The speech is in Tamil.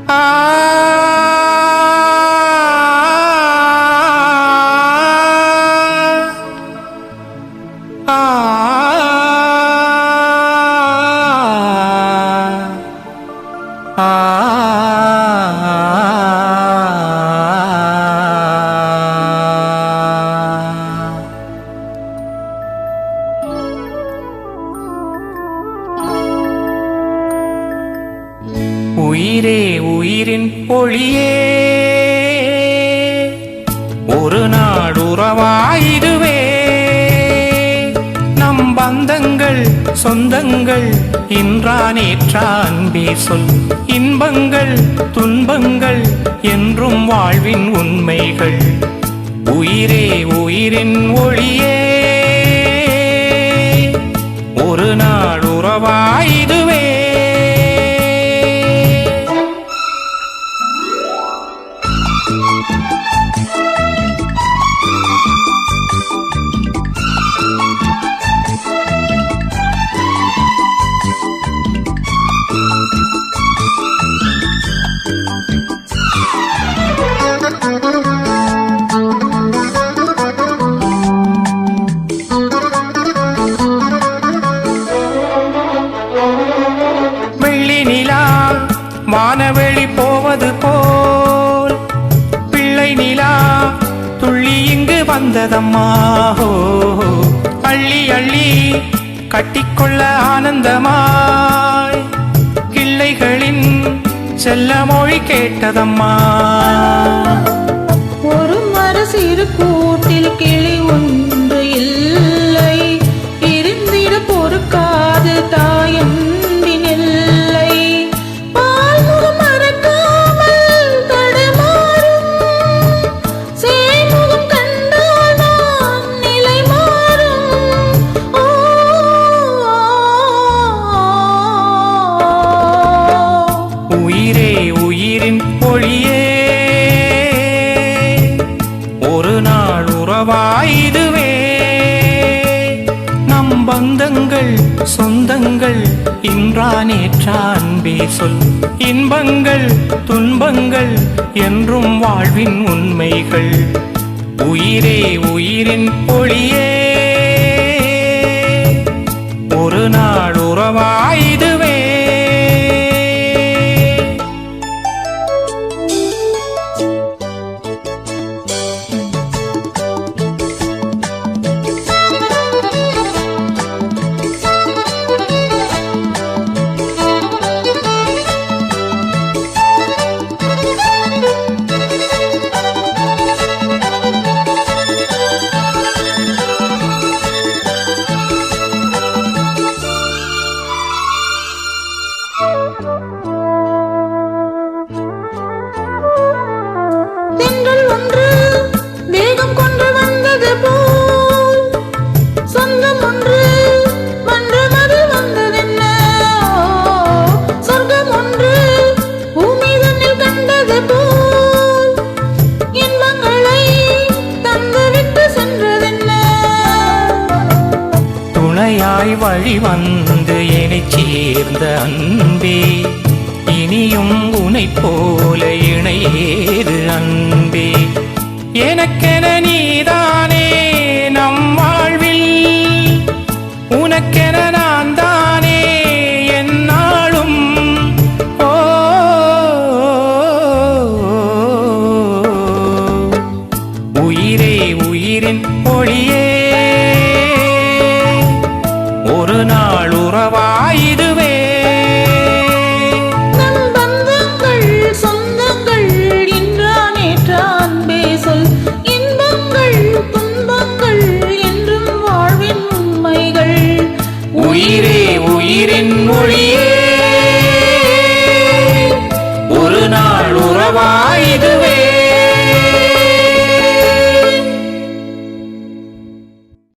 ஆ உயிரே உயிரின் பொழியே ஒரு நாள் உறவாயிடுவே நம் பந்தங்கள் சொந்தங்கள் இன்றா நேற்றா அன்பே சொல் இன்பங்கள் துன்பங்கள் என்றும் வாழ்வின் உண்மைகள் உயிரே உயிரின் ஒளியே ஒரு நாள் உறவாயிடுவே வானவெளி போவது போல் பிள்ளை நிலா துள்ளி இங்கு வந்ததம்மா அள்ளி அள்ளி கட்டிக்கொள்ள ஆனந்தமாய் கிள்ளைகளின் செல்ல மொழி கேட்டதம்மா ஒரு மரசிறு கூட்டில் கிளி ஒன்று இல்லை இருந்திட பொறுக்காது தாயம் ஒரு நாள் உறவாயிடுவே நம் பந்தங்கள் சொந்தங்கள் இன்றா நேற்றா அன்பே சொல் இன்பங்கள் துன்பங்கள் என்றும் வாழ்வின் உண்மைகள் உயிரே உயிரின் ஒளியே ஒரு நாள் உறவாயிடுவே தென்றல் ஒன்று வேகம் கொண்டு வந்தது போல் சொந்தம் ஒன்று மன்றமது வந்ததென்ன சொர்க்கம் ஒன்று பூமி தன்னில் கண்டது போல் இன்பங்களை தந்துவிட்டு சென்றதென்ன துணையாய் வழி வந்து என்னைச் சேர்ந்த அன்பே இனியும் உனை போல இணையேது அன்பே எனக்கென நீதானே நம் வாழ்வில் உனக்கென நான் தானே என்னாலும் ஓ உயிரே உயிரின் ஒளியே